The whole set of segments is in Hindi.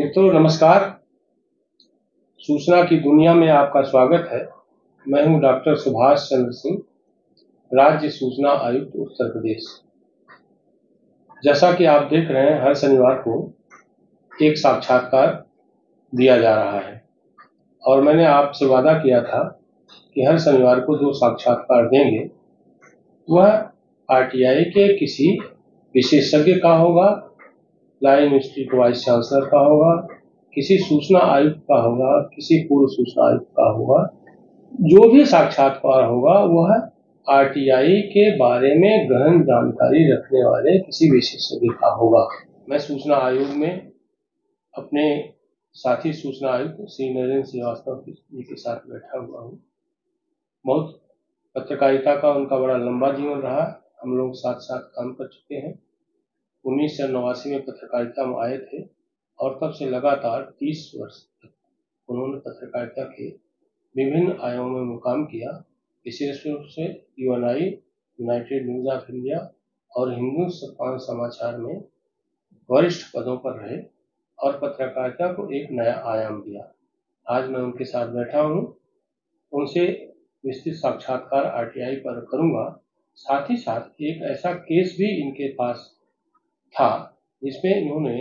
मित्रों नमस्कार। सूचना की दुनिया में आपका स्वागत है। मैं हूं डॉक्टर सुभाष चंद्र सिंह, राज्य सूचना आयुक्त उत्तर प्रदेश। जैसा कि आप देख रहे हैं, हर शनिवार को एक साक्षात्कार दिया जा रहा है और मैंने आपसे वादा किया था कि हर शनिवार को जो साक्षात्कार देंगे वह आरटीआई के किसी विशेषज्ञ का होगा, लाइन इंस्टीट्यूट वाइस चांसलर का होगा, किसी सूचना आयुक्त का होगा, किसी पूर्व सूचना आयुक्त का होगा। जो भी साक्षात्कार होगा वह आरटीआई के बारे में गहन जानकारी रखने वाले किसी विशेषज्ञ का होगा। मैं सूचना आयोग में अपने साथी सूचना आयुक्त श्री नरेंद्र श्रीवास्तव जी के साथ बैठा हुआ हूँ। बहुत पत्रकारिता का उनका बड़ा लंबा जीवन रहा। हम लोग साथ साथ काम कर चुके हैं। 1989 में पत्रकारिता में आए थे और तब से लगातार 30 वर्ष तक उन्होंने पत्रकारिता के विभिन्न आयामों में मुकाम किया। विशेष रूप से Uni, United news of India और हिंदुस्तान समाचार में वरिष्ठ पदों पर रहे और पत्रकारिता को एक नया आयाम दिया। आज मैं उनके साथ बैठा हूँ, उनसे विस्तृत साक्षात्कार आरटीआई पर करूंगा। साथ ही साथ एक ऐसा केस भी इनके पास था जिसमें इन्होंने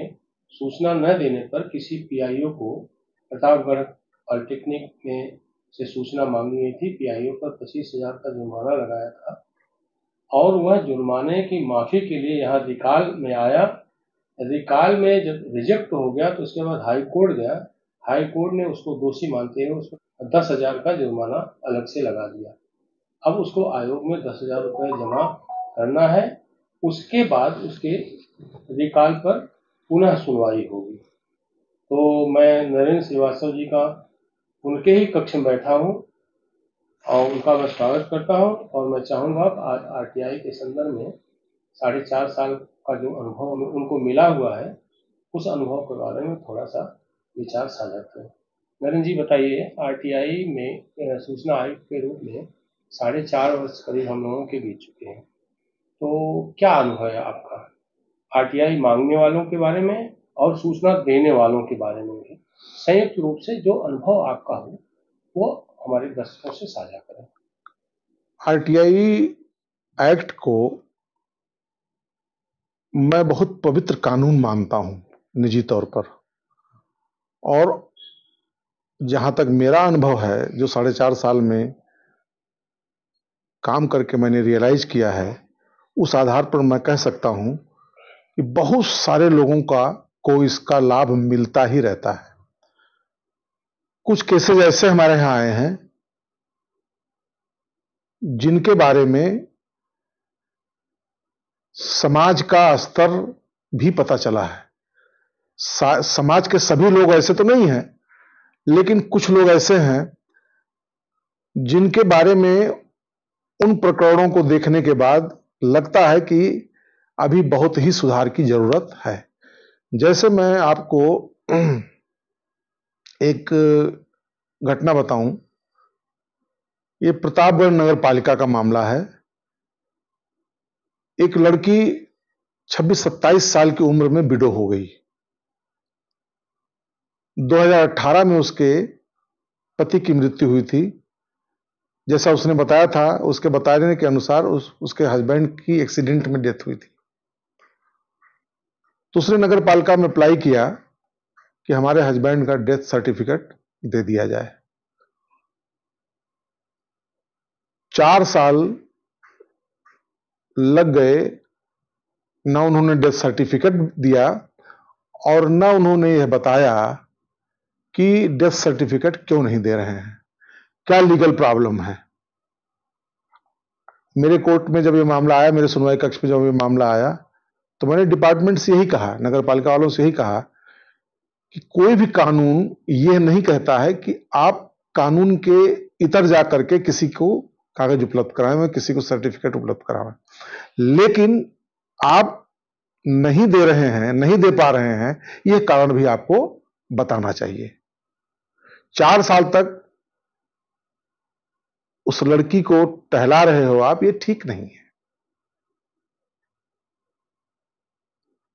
सूचना न देने पर किसी पीआईओ को प्रतापगढ़ पॉलिटेक्निक में से सूचना मांगी गई थी। पीआईओ पर 25,000 का जुर्माना लगाया था और वह जुर्माने की माफी के लिए यहाँ रिकाल में आया। रिकाल में जब रिजेक्ट हो गया तो उसके बाद हाई कोर्ट गया। हाई कोर्ट ने उसको दोषी मानते हुए उसको 10,000 का जुर्माना अलग से लगा दिया। अब उसको आयोग में 10,000 रुपये जमा करना है। उसके बाद उसके रिकाल पर पुनः सुनवाई होगी। तो मैं नरेंद्र श्रीवास्तव जी का उनके ही कक्ष में बैठा हूँ और उनका मैं स्वागत करता हूँ और मैं चाहूँगा आरटीआई के संदर्भ में 4.5 साल का जो अनुभव उनको मिला हुआ है उस अनुभव के बारे में थोड़ा सा विचार साझा करें। नरेंद्र जी बताइए, आरटीआई में सूचना आयुक्त के रूप में 4.5 वर्ष करीब हम लोगों के बीत चुके हैं, तो क्या अनुभव है आपका आरटीआई मांगने वालों के बारे में और सूचना देने वालों के बारे में भी? संयुक्त रूप से जो अनुभव आपका हो वो हमारे दर्शकों से साझा करें। आरटीआई एक्ट को मैं बहुत पवित्र कानून मानता हूं निजी तौर पर, और जहां तक मेरा अनुभव है, जो 4.5 साल में काम करके मैंने रियलाइज किया है, उस आधार पर मैं कह सकता हूं कि बहुत सारे लोगों को इसका लाभ मिलता ही रहता है। कुछ केसेस ऐसे हमारे यहां आए हैं जिनके बारे में समाज का स्तर भी पता चला है। समाज के सभी लोग ऐसे तो नहीं हैं, लेकिन कुछ लोग ऐसे हैं जिनके बारे में उन प्रकरणों को देखने के बाद लगता है कि अभी बहुत ही सुधार की जरूरत है। जैसे मैं आपको एक घटना बताऊं, ये प्रतापगढ़ नगर पालिका का मामला है। एक लड़की 26-27 साल की उम्र में विडो हो गई। 2018 में उसके पति की मृत्यु हुई थी। जैसा उसने बताया था, उसके बताने के अनुसार उसके हस्बैंड की एक्सीडेंट में डेथ हुई थी। तो उसने नगर पालिका में अप्लाई किया कि हमारे हस्बैंड का डेथ सर्टिफिकेट दे दिया जाए। 4 साल लग गए, ना उन्होंने डेथ सर्टिफिकेट दिया और ना उन्होंने यह बताया कि डेथ सर्टिफिकेट क्यों नहीं दे रहे हैं, क्या लीगल प्रॉब्लम है। मेरे कोर्ट में जब ये मामला आया, मेरे सुनवाई कक्ष में जब ये मामला आया, तो मैंने डिपार्टमेंट से यही कहा, नगर पालिका वालों से यही कहा कि कोई भी कानून यह नहीं कहता है कि आप कानून के इतर जा करके किसी को कागज उपलब्ध कराएं, किसी को सर्टिफिकेट उपलब्ध कराएं, लेकिन आप नहीं दे रहे हैं, नहीं दे पा रहे हैं, यह कारण भी आपको बताना चाहिए। 4 साल तक उस लड़की को टहला रहे हो आप, ये ठीक नहीं है।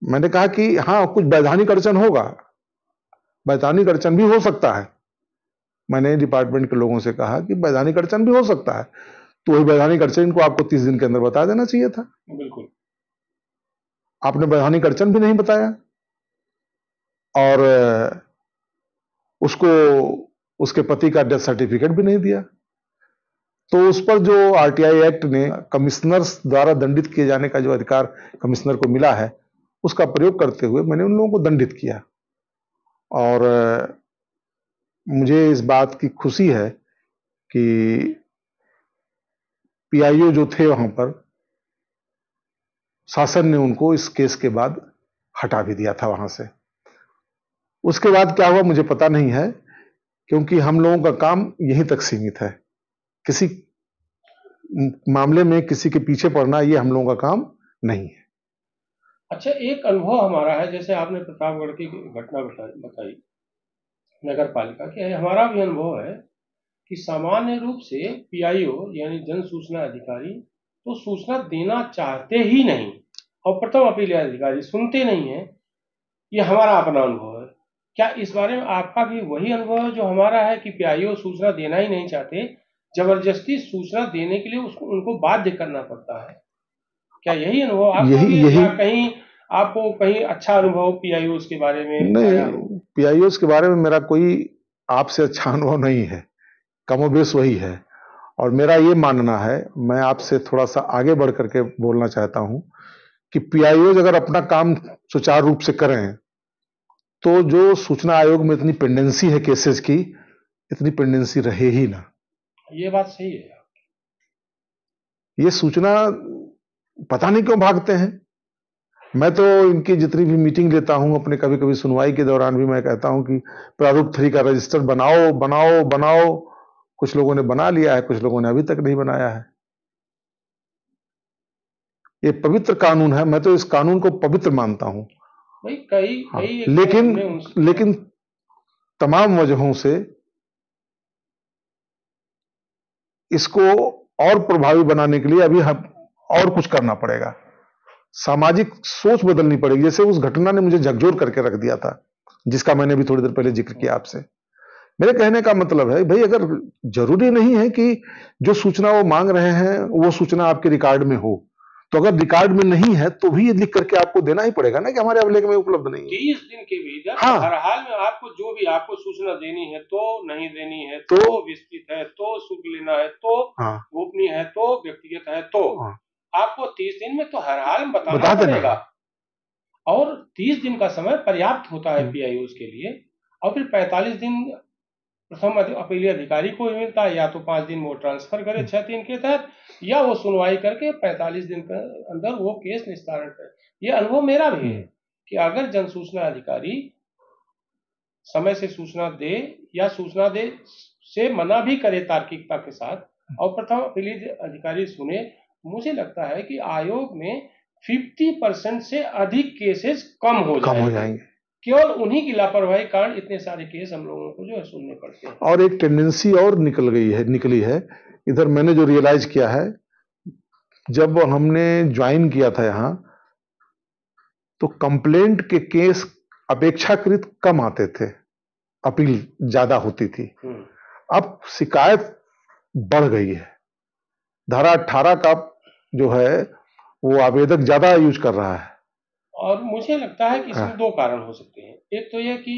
मैंने कहा कि हाँ, कुछ वैधानिक अड़चन होगा, वैधानिक अड़चन भी हो सकता है। मैंने डिपार्टमेंट के लोगों से कहा कि वैधानिक अड़चन भी हो सकता है, तो वही वैधानिक अड़चन को आपको 30 दिन के अंदर बता देना चाहिए था। बिल्कुल। आपने वैधानिक अड़चन भी नहीं बताया और उसको उसके पति का डेथ सर्टिफिकेट भी नहीं दिया। तो उस पर जो आरटीआई एक्ट ने कमिश्नर्स द्वारा दंडित किए जाने का जो अधिकार कमिश्नर को मिला है, उसका प्रयोग करते हुए मैंने उन लोगों को दंडित किया। और मुझे इस बात की खुशी है कि पीआईओ जो थे वहां पर, शासन ने उनको इस केस के बाद हटा भी दिया था वहां से। उसके बाद क्या हुआ मुझे पता नहीं है, क्योंकि हम लोगों का काम यहीं तक सीमित है। किसी मामले में किसी के पीछे पड़ना ये हम लोगों का काम नहीं है। अच्छा, एक अनुभव हमारा है, जैसे आपने प्रतापगढ़ की घटना बताई नगर पालिका की, हमारा भी अनुभव है कि सामान्य रूप से पीआईओ यानी जन सूचना अधिकारी तो सूचना देना चाहते ही नहीं, और प्रथम अपील अधिकारी सुनते नहीं है। ये हमारा अपना अनुभव है। क्या इस बारे में आपका भी वही अनुभव है जो हमारा है कि पीआईओ सूचना देना ही नहीं चाहते, जबरदस्ती सूचना देने के लिए उसको उनको बाध्य करना पड़ता है? क्या यही अनुभव आपका भी है, या कहीं आपको कहीं अच्छा अनुभव पीआईओ के बारे में? नहीं, पीआईओ के बारे में मेरा कोई आपसे अच्छा अनुभव नहीं है, कमोबेश वही है। और मेरा ये मानना है, मैं आपसे थोड़ा सा आगे बढ़ करके बोलना चाहता हूं कि पीआईओ अगर अपना काम सुचारू रूप से करें तो जो सूचना आयोग में इतनी पेंडेंसी है केसेस की, इतनी पेंडेंसी रहे ही ना। ये बात सही है। ये सूचना पता नहीं क्यों भागते हैं। मैं तो इनकी जितनी भी मीटिंग लेता हूं, अपने कभी कभी सुनवाई के दौरान भी मैं कहता हूं कि प्रारूप 3 का रजिस्टर बनाओ बनाओ बनाओ। कुछ लोगों ने बना लिया है, कुछ लोगों ने अभी तक नहीं बनाया है। ये पवित्र कानून है, मैं तो इस कानून को पवित्र मानता हूं भाई। कई लेकिन तमाम वजहों से इसको और प्रभावी बनाने के लिए अभी और कुछ करना पड़ेगा। सामाजिक सोच बदलनी पड़ेगी। जैसे उस घटना ने मुझे झकझोर करके रख दिया था, जिसका मैंने भी थोड़ी देर पहले जिक्र किया आपसे। मेरे कहने का मतलब है भाई, अगर जरूरी नहीं है कि जो सूचना वो मांग रहे हैं वो सूचना आपके रिकॉर्ड में हो, तो अगर रिकॉर्ड में नहीं है तो भी लिख करके आपको देना ही पड़ेगा ना कि हमारे अभिलेख में उपलब्ध नहीं है। 30 दिन के भीतर हाँ, हर हाल में आपको जो भी आपको सूचना देनी है, तो नहीं देनी है तो विस्तृत है, तो शुल्क लेना है तो गोपनीय है, तो व्यक्तिगत है, तो आपको 30 दिन में तो हर हाल में बताना पड़ेगा। और 30 दिन का समय पर्याप्त होता है पीआईओ के लिए। और फिर 45 दिन प्रथम अपीली अधिकारी को ही मिलता है, या तो 5 दिन वो ट्रांसफर करे 6-3 के तहत, या वो सुनवाई करके 45 दिन के अंदर वो केस निस्तारण करे। ये अनुभव मेरा भी है कि अगर जन सूचना अधिकारी समय से सूचना दे या सूचना दे से मना भी करे तार्किकता के साथ, और प्रथम अपीली अधिकारी सुने, मुझे लगता है कि आयोग में 50% से अधिक केसेस कम हो जाएंगे। केवल उन्हीं की लापरवाही कारण इतने सारे केस हम लोगों को जो है सुनने पड़ते हैं। और एक टेंडेंसी और निकली है इधर, मैंने जो रियलाइज किया है, जब हमने ज्वाइन किया था यहाँ, तो कंप्लेंट के केस अपेक्षाकृत कम आते थे, अपील ज्यादा होती थी। अब शिकायत बढ़ गई है। धारा 18 का जो है वो आवेदक ज्यादा यूज कर रहा है। और मुझे लगता है कि इसमें 2 कारण हो सकते हैं। एक तो यह कि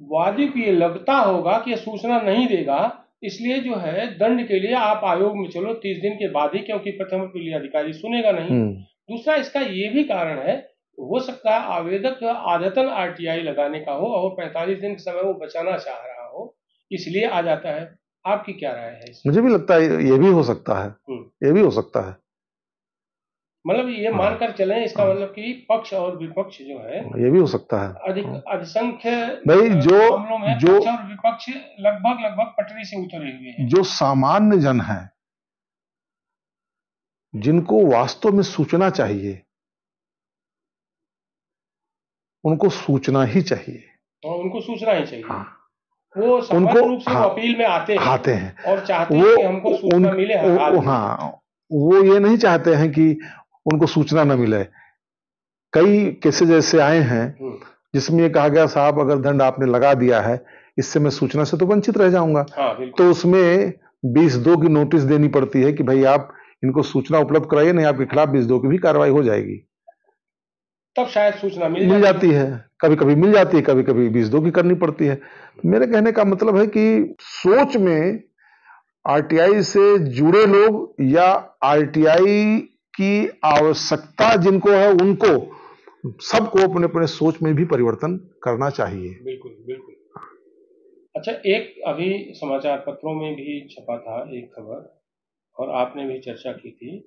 वादी को ये लगता होगा कि सूचना नहीं देगा, इसलिए जो है दंड के लिए आप आयोग में चलो 30 दिन के बाद ही, क्योंकि प्रथम अपीली अधिकारी सुनेगा नहीं। दूसरा इसका ये भी कारण है, हो सकता है आवेदक आदतन आरटीआई लगाने का हो और 45 दिन का समय वो बचाना चाह रहा हो, इसलिए आ जाता है। आपकी क्या राय है इसमें? मुझे भी लगता है ये भी हो सकता है, ये भी हो सकता है। मतलब ये मानकर चलें, इसका मतलब कि पक्ष और विपक्ष जो है, ये भी हो सकता है। अधिसंख्य भाई मामलों में पक्ष और विपक्ष लगभग पटरी से उतरे हुए हैं। जो सामान्य जन है, जिनको वास्तव में सूचना चाहिए, उनको सूचना ही चाहिए। और उनको सूचना ही चाहिए। वो सामान्य रूप से अपील में आते हैं और चाहते हैं कि हमको सूचना मिले। वो ये नहीं चाहते हैं कि उनको सूचना न मिले। कई केसेस ऐसे आए हैं जिसमें ये कहा गया साहब अगर दंड आपने लगा दिया है इससे मैं सूचना से तो वंचित रह जाऊंगा। तो उसमें 20(2) की नोटिस देनी पड़ती है कि भाई आप इनको सूचना उपलब्ध कराइए, नहीं आपके खिलाफ 20(2) की भी कार्रवाई हो जाएगी। तब शायद सूचना मिल जाती है, कभी कभी मिल जाती है, कभी कभी 20(2) की करनी पड़ती है। मेरे कहने का मतलब है कि सोच में आरटीआई से जुड़े लोग या आरटीआई की आवश्यकता जिनको है उनको सबको अपने अपने सोच में भी परिवर्तन करना चाहिए। बिल्कुल बिल्कुल। अच्छा, एक अभी समाचार पत्रों में भी छपा था एक खबर, और आपने भी चर्चा की थी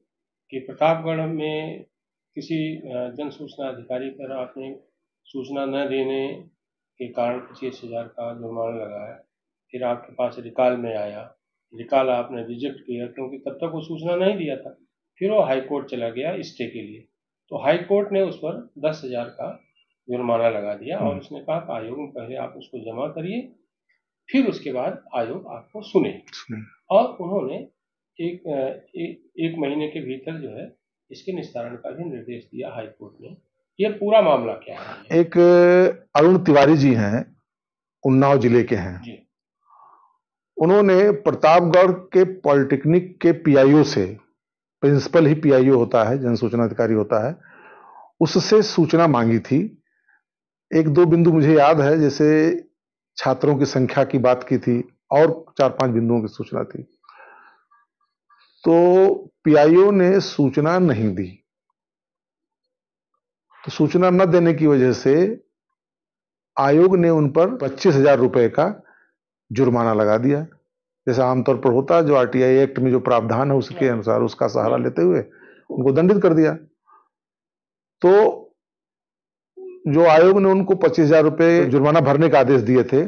कि प्रतापगढ़ में किसी जन सूचना अधिकारी पर आपने सूचना न देने के कारण 25,000 का जुर्माना लगाया, फिर आपके पास रिकॉल में आया, रिकॉल आपने रिजेक्ट किया क्योंकि तब तक वो सूचना नहीं दिया था, फिर वो हाई कोर्ट चला गया स्टे के लिए, तो हाई कोर्ट ने उस पर 10,000 का जुर्माना लगा दिया और उसने कहा कि आयोग में पहले आप उसको जमा करिए, फिर उसके बाद आयोग आपको सुने। और उन्होंने एक महीने के भीतर जो है इसके निस्तारण का भी निर्देश दिया हाई कोर्ट ने। ये पूरा मामला क्या है? एक अरुण तिवारी जी हैं, उन्नाव जिले के हैं जी। उन्होंने प्रतापगढ़ के पॉलिटेक्निक के पीआईओ से, प्रिंसिपल ही पीआईओ होता है, जन सूचना अधिकारी होता है, उससे सूचना मांगी थी। एक दो बिंदु मुझे याद है, जैसे छात्रों की संख्या की बात की थी और 4-5 बिंदुओं की सूचना थी। तो पीआईओ ने सूचना नहीं दी, तो सूचना न देने की वजह से आयोग ने उन पर 25,000 रुपए का जुर्माना लगा दिया, जैसा आमतौर पर होता है, जो आरटीआई एक्ट में जो प्रावधान है उसके अनुसार उसका सहारा लेते हुए उनको दंडित कर दिया। तो जो आयोग ने उनको 25,000 रुपए जुर्माना भरने का आदेश दिए थे,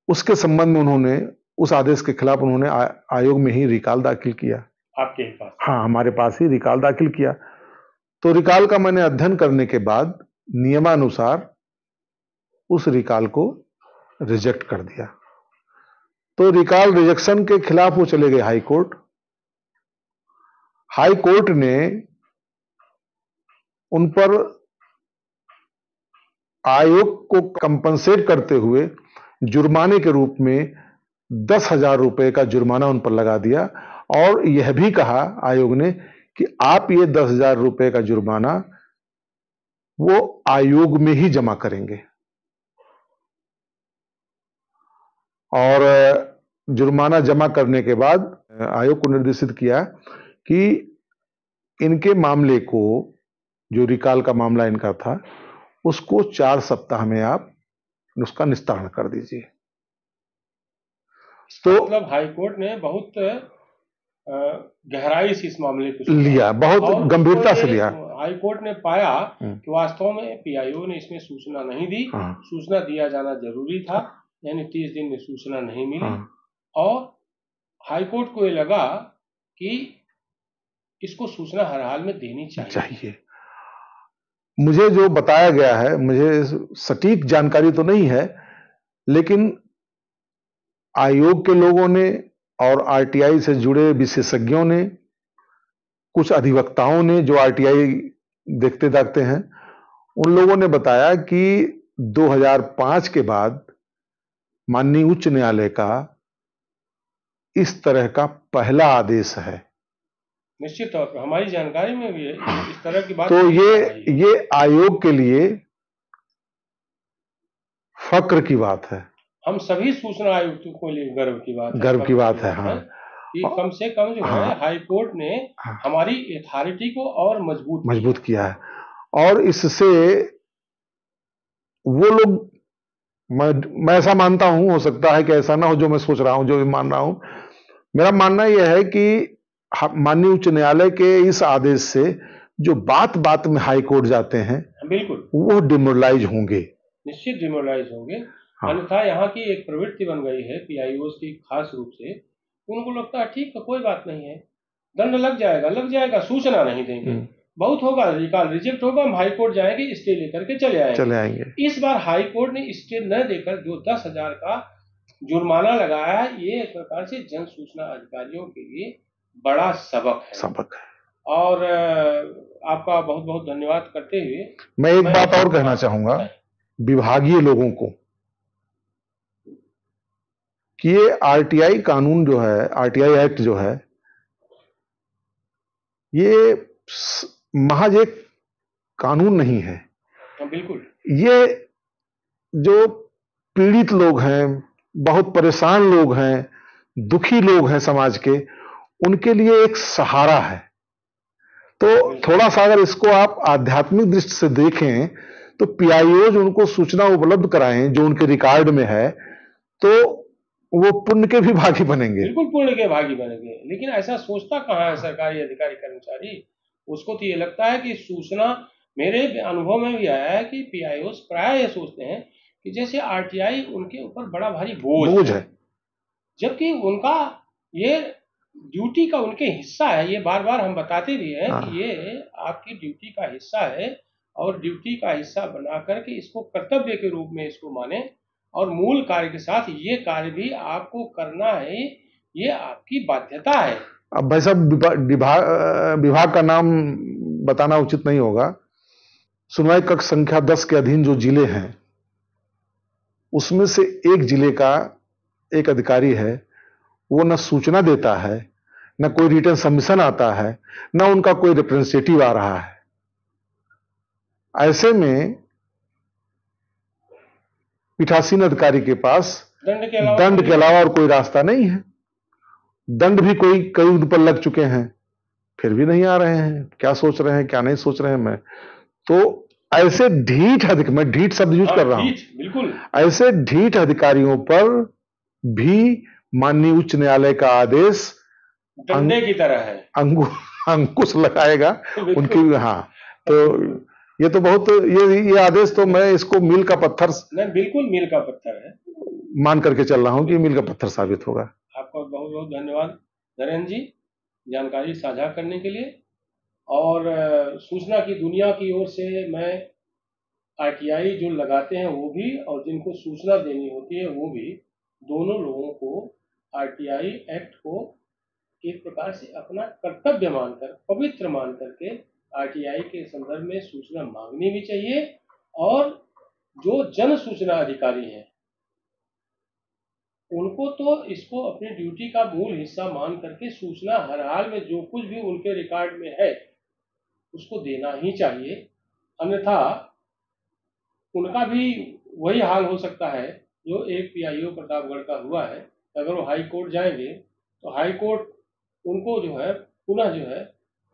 उसके संबंध में उन्होंने उस आदेश के खिलाफ उन्होंने आयोग में ही रिकॉल दाखिल किया। आपके पास? हाँ, हमारे पास ही रिकॉल दाखिल किया। तो रिकॉल का मैंने अध्ययन करने के बाद नियमानुसार उस रिकॉल को रिजेक्ट कर दिया। तो रिकॉल रिजेक्शन के खिलाफ वो चले गए हाई कोर्ट। हाई कोर्ट ने उन पर आयोग को कंपनसेट करते हुए जुर्माने के रूप में 10,000 रुपए का जुर्माना उन पर लगा दिया और यह भी कहा आयोग ने कि आप ये 10,000 रुपए का जुर्माना वो आयोग में ही जमा करेंगे। और जुर्माना जमा करने के बाद आयोग को निर्देशित किया कि इनके मामले को, जो रिकॉल का मामला इनका था, उसको 4 सप्ताह में आप उसका निस्तारण कर दीजिए। तो मतलब हाई कोर्ट ने बहुत गहराई से इस मामले को लिया, बहुत गंभीरता से लिया। हाई कोर्ट ने पाया कि वास्तव में पीआईओ ने इसमें सूचना नहीं दी, सूचना दिया जाना जरूरी था, यानी 30 दिन में सूचना नहीं मिली। और हाई कोर्ट को ये लगा कि इसको सूचना हर हाल में देनी चाहिए। मुझे जो बताया गया है, मुझे सटीक जानकारी तो नहीं है, लेकिन आयोग के लोगों ने और आरटीआई से जुड़े विशेषज्ञों ने, कुछ अधिवक्ताओं ने जो आरटीआई देखते दाखते हैं, उन लोगों ने बताया कि 2005 के बाद माननीय उच्च न्यायालय का इस तरह का पहला आदेश है। निश्चित तौर पर हमारी जानकारी में भी है इस तरह की बात। तो ये आयोग के लिए फक्र की बात है। हम सभी सूचना आयुक्तों को लिए गर्व की बात है। हाँ, कि कम से कम जो है हाई कोर्ट ने हमारी अथॉरिटी को और मजबूत किया है। और इससे वो लोग, मैं ऐसा मानता हूं, हो सकता है कि ऐसा ना हो जो मैं सोच रहा हूं, जो भी मान रहा हूं, मेरा मानना यह है कि माननीय उच्च न्यायालय के इस आदेश से जो बात बात में हाई कोर्ट जाते हैं, बिल्कुल वो डिमोरलाइज होंगे, निश्चित डिमोरलाइज होंगे। अन्यथा यहाँ की एक प्रवृत्ति बन गई है पीआईओ की, खास रूप से उनको लगता है ठीक है कोई बात नहीं है, दंड लग जाएगा, सूचना नहीं देंगे, बहुत होगा, रिकॉल रिजेक्ट होगा, हम हाई कोर्ट जाएंगे, स्टे लेकर के चले आएंगे। इस बार हाई कोर्ट ने स्टे न देकर जो 10,000 का जुर्माना लगाया, ये एक प्रकार से जन सूचना अधिकारियों के लिए बड़ा सबक है। और आपका बहुत बहुत धन्यवाद करते हुए मैं एक बात और कहना चाहूंगा विभागीय लोगों को कि ये आरटीआई कानून जो है, आरटीआई एक्ट जो है, ये महज एक कानून नहीं है। बिल्कुल। ये जो पीड़ित लोग हैं, बहुत परेशान लोग हैं, दुखी लोग हैं समाज के, उनके लिए एक सहारा है। तो थोड़ा सा अगर इसको आप आध्यात्मिक दृष्टि से देखें तो पीआईओज उनको सूचना उपलब्ध कराएं जो उनके रिकॉर्ड में है, तो वो पुण्य के भी भागी बनेंगे। बिल्कुल पुण्य के भागी बनेंगे। लेकिन ऐसा सोचता कहाँ है सरकारी अधिकारी कर्मचारी? उसको तो ये लगता है कि सूचना, मेरे अनुभव में भी आया है कि पीआईओज प्राय ये सोचते हैं कि जैसे आरटीआई उनके ऊपर बड़ा भारी बोझ है, जबकि उनका ये ड्यूटी का उनके हिस्सा है। ये बार बार हम बताते भी हैं कि ये आपकी ड्यूटी का हिस्सा है, और ड्यूटी का हिस्सा बना करके इसको कर्तव्य के रूप में इसको माने, और मूल कार्य के साथ ये कार्य भी आपको करना है, ये आपकी बाध्यता है। अब भाई साहब, विभाग का नाम बताना उचित नहीं होगा। सुनवाई कक्ष संख्या 10 के अधीन जो जिले हैं, उसमें से एक जिले का एक अधिकारी है, वो न सूचना देता है, न कोई रिटर्न सबमिशन आता है, न उनका कोई रिप्रेजेंटेटिव आ रहा है। ऐसे में पीठासीन अधिकारी के पास दंड के अलावा और कोई रास्ता नहीं है। दंड भी कोई कई उन पर लग चुके हैं, फिर भी नहीं आ रहे हैं। क्या सोच रहे हैं, क्या नहीं सोच रहे हैं, मैं तो ऐसे मैं ढीठ शब्द यूज कर रहा हूं, बिल्कुल ऐसे ढीठ अधिकारियों पर भी माननीय उच्च न्यायालय का आदेश डंडे की तरह है, अंकुश लगाएगा उनकी। हाँ, तो ये तो बहुत, ये आदेश तो मैं इसको मील का पत्थर, नहीं बिल्कुल मील का पत्थर है, मान करके चल रहा हूं कि मील का पत्थर साबित होगा। आपका बहुत बहुत धन्यवाद नरेंद्र जी, जानकारी साझा करने के लिए। और सूचना की दुनिया की ओर से मैं आरटीआई जो लगाते हैं वो भी, और जिनको सूचना देनी होती है वो भी, दोनों लोगों को आरटीआई एक्ट को एक प्रकार से अपना कर्तव्य मानकर, पवित्र मान करके आरटीआई के संदर्भ में सूचना मांगनी भी चाहिए। और जो जन सूचना अधिकारी हैं उनको तो इसको अपनी ड्यूटी का मूल हिस्सा मान करके सूचना हर हाल में जो कुछ भी उनके रिकॉर्ड में है उसको देना ही चाहिए। अन्यथा उनका भी वही हाल हो सकता है जो एक पीआईओ प्रतापगढ़ का हुआ है। अगर वो हाई कोर्ट जाएंगे तो हाई कोर्ट उनको जो है पुनः जो है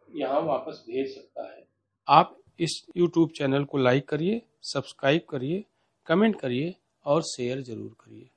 यहाँ वापस भेज सकता है। आप इस YouTube चैनल को लाइक करिए, सब्सक्राइब करिए, कमेंट करिए और शेयर जरूर करिए।